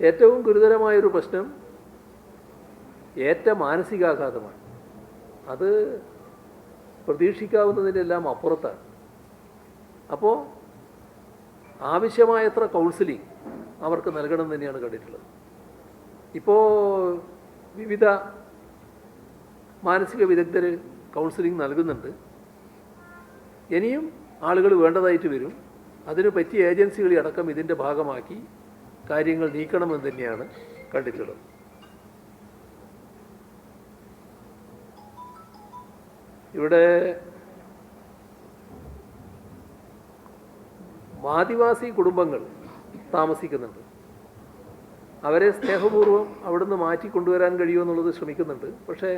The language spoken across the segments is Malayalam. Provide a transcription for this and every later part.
ഏറ്റവും ഗുരുതരമായൊരു പ്രശ്നം ഏറ്റ മാനസികാഘാതമാണ്. അത് പ്രതീക്ഷിക്കാവുന്നതിനെല്ലാം അപ്പുറത്താണ്. അപ്പോൾ ആവശ്യമായത്ര കൗൺസിലിംഗ് അവർക്ക് നൽകണം തന്നെയാണ് കണ്ടിട്ടുള്ളത്. ഇപ്പോൾ വിവിധ മാനസിക വിദഗ്ധർ കൗൺസിലിംഗ് നൽകുന്നുണ്ട്. ഇനിയും ആളുകൾ വേണ്ടതായിട്ട് വരും. അതിന് പറ്റിയ ഏജൻസികളെ അടക്കം ഇതിൻ്റെ ഭാഗമാക്കി കാര്യങ്ങൾ നീക്കണമെന്ന് തന്നെയാണ് കണ്ടിട്ടുള്ളത്. ഇവിടെ ആദിവാസി കുടുംബങ്ങൾ താമസിക്കുന്നുണ്ട്. അവരെ സ്നേഹപൂർവ്വം അവിടുന്ന് മാറ്റിക്കൊണ്ടുവരാൻ കഴിയുമെന്നുള്ളത് ശ്രമിക്കുന്നുണ്ട്. പക്ഷേ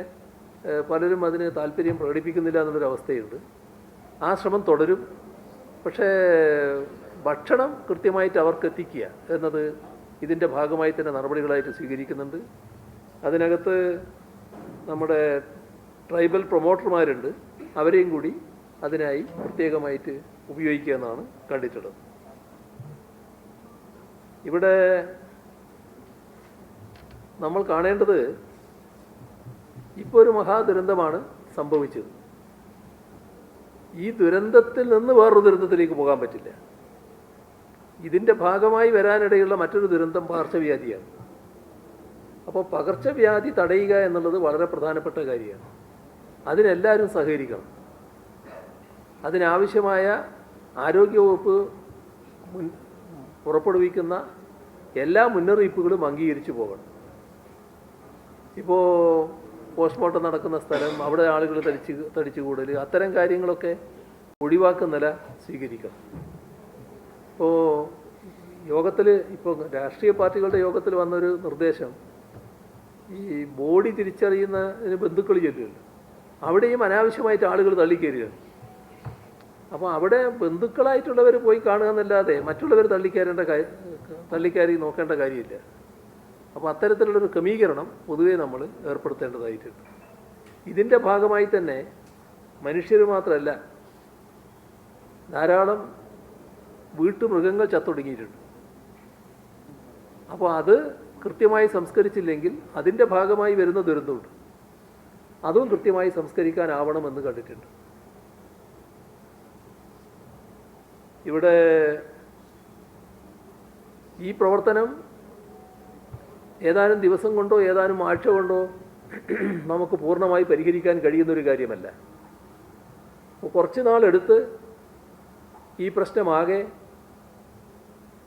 പലരും അതിന് താല്പര്യം പ്രകടിപ്പിക്കുന്നില്ല എന്നുള്ളൊരവസ്ഥയുണ്ട്. ആ ശ്രമം തുടരും. പക്ഷേ ഭക്ഷണം കൃത്യമായിട്ട് അവർക്ക് എത്തിക്കുക എന്നത് ഇതിൻ്റെ ഭാഗമായി തന്നെ നടപടികളായിട്ട് സ്വീകരിക്കുന്നുണ്ട്. അതിനകത്ത് നമ്മുടെ ട്രൈബൽ പ്രൊമോട്ടർമാരുണ്ട്. അവരെയും കൂടി അതിനായി പ്രത്യേകമായിട്ട് ഉപയോഗിക്കുക എന്നാണ് കണ്ടിട്ടുള്ളത്. ഇവിടെ നമ്മൾ കാണേണ്ടത് ഇപ്പോൾ ഒരു മഹാദുരന്തമാണ് സംഭവിച്ചത്. ഈ ദുരന്തത്തിൽ നിന്ന് വേറൊരു ദുരന്തത്തിലേക്ക് പോകാൻ പറ്റില്ല. ഇതിൻ്റെ ഭാഗമായി വരാനിടയുള്ള മറ്റൊരു ദുരന്തം പകർച്ചവ്യാധിയാണ്. അപ്പോൾ പകർച്ചവ്യാധി തടയുക എന്നുള്ളത് വളരെ പ്രധാനപ്പെട്ട കാര്യമാണ്. അതിനെല്ലാവരും സഹകരിക്കണം. അതിനാവശ്യമായ ആരോഗ്യവകുപ്പ് പുറപ്പെടുവിക്കുന്ന എല്ലാ മുന്നറിയിപ്പുകളും അംഗീകരിച്ചു പോകണം. ഇപ്പോൾ പോസ്റ്റ്മോർട്ടം നടക്കുന്ന സ്ഥലം, അവിടെ ആളുകൾ തടിച്ചുകൂടൽ, അത്തരം കാര്യങ്ങളൊക്കെ ഒഴിവാക്കുന്ന നില സ്വീകരിക്കണം. ഇപ്പോൾ യോഗത്തിൽ, ഇപ്പോൾ രാഷ്ട്രീയ പാർട്ടികളുടെ യോഗത്തിൽ വന്നൊരു നിർദ്ദേശം, ഈ ബോഡി തിരിച്ചറിയുന്നതിന് ബന്ധുക്കൾ ചെല്ലുകയുള്ളൂ. അവിടെയും അനാവശ്യമായിട്ട് ആളുകൾ തള്ളിക്കയറുകയാണ്. അപ്പോൾ അവിടെ ബന്ധുക്കളായിട്ടുള്ളവർ പോയി കാണുക എന്നല്ലാതെ മറ്റുള്ളവർ തള്ളിക്കയറി നോക്കേണ്ട കാര്യമില്ല. അപ്പോൾ അത്തരത്തിലുള്ളൊരു ക്രമീകരണം പൊതുവേ നമ്മൾ ഏർപ്പെടുത്തേണ്ടതായിട്ടുണ്ട്. ഇതിൻ്റെ ഭാഗമായി തന്നെ മനുഷ്യർ മാത്രമല്ല, ധാരാളം വീട്ടുമൃഗങ്ങൾ ചത്തൊടുങ്ങിയിട്ടുണ്ട്. അപ്പോൾ അത് കൃത്യമായി സംസ്കരിച്ചില്ലെങ്കിൽ അതിൻ്റെ ഭാഗമായി വരുന്ന ദുരന്തമുണ്ട്. അതും കൃത്യമായി സംസ്കരിക്കാനാവണമെന്ന് കണ്ടിട്ടുണ്ട്. ഇവിടെ ഈ പ്രവർത്തനം ഏതാനും ദിവസം കൊണ്ടോ ഏതാനും ആഴ്ച കൊണ്ടോ നമുക്ക് പൂർണ്ണമായി പരിഹരിക്കാൻ കഴിയുന്നൊരു കാര്യമല്ല. കുറച്ച് നാളെടുത്ത് ഈ പ്രശ്നമാകെ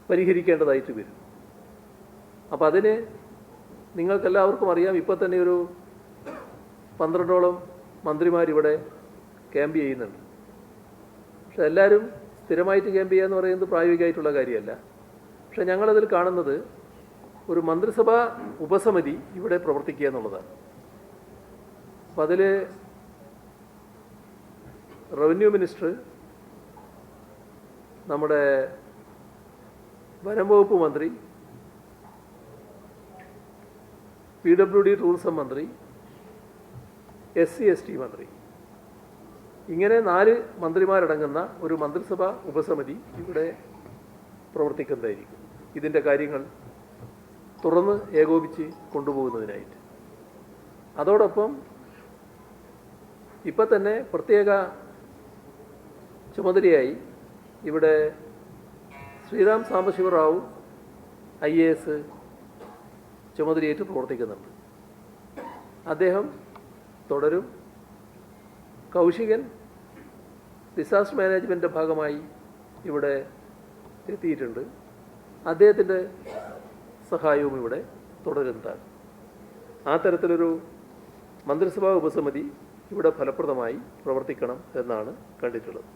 പരിഹരിക്കേണ്ടതായിട്ട് വരും. അപ്പം അതിന് നിങ്ങൾക്കെല്ലാവർക്കും അറിയാം, ഇപ്പം തന്നെ ഒരു 12ഓളം മന്ത്രിമാരിവിടെ ക്യാമ്പ് ചെയ്യുന്നുണ്ട്. പക്ഷെ എല്ലാവരും സ്ഥിരമായിട്ട് ക്യാമ്പ് ചെയ്യുക എന്ന് പറയുന്നത് പ്രായോഗികമായിട്ടുള്ള കാര്യമല്ല. പക്ഷെ ഞങ്ങളതിൽ കാണുന്നത് ഒരു മന്ത്രിസഭാ ഉപസമിതി ഇവിടെ പ്രവർത്തിക്കുക എന്നുള്ളതാണ്. അപ്പം അതിൽ റവന്യൂ മിനിസ്റ്റർ, നമ്മുടെ വനം വകുപ്പ് മന്ത്രി, PWD ടൂറിസം മന്ത്രി, SC/ST മന്ത്രി, ഇങ്ങനെ 4 മന്ത്രിമാരടങ്ങുന്ന ഒരു മന്ത്രിസഭാ ഉപസമിതി ഇവിടെ പ്രവർത്തിക്കുന്നതായിരിക്കും. ഇതിൻ്റെ കാര്യങ്ങൾ തുറന്ന് ഏകോപിച്ച് കൊണ്ടുപോകുന്നതിനായിട്ട്. അതോടൊപ്പം ഇപ്പം തന്നെ പ്രത്യേക ചുമതലയായി ഇവിടെ ശ്രീറാം സാംബശിവറാവു IAS ചുമതലയേറ്റ് പ്രവർത്തിക്കുന്നുണ്ട്. അദ്ദേഹം തുടരും. കൗശികൻ ഡിസാസ്റ്റർ മാനേജ്മെൻറ്റിൻ്റെ ഭാഗമായി ഇവിടെ എത്തിയിട്ടുണ്ട്. അദ്ദേഹത്തിൻ്റെ സഹായവും ഇവിടെ തുടരുന്നതാണ്. ആ തരത്തിലൊരു മന്ത്രിസഭാ ഉപസമിതി ഇവിടെ ഫലപ്രദമായി പ്രവർത്തിക്കണം എന്നാണ് കണ്ടിട്ടുള്ളത്.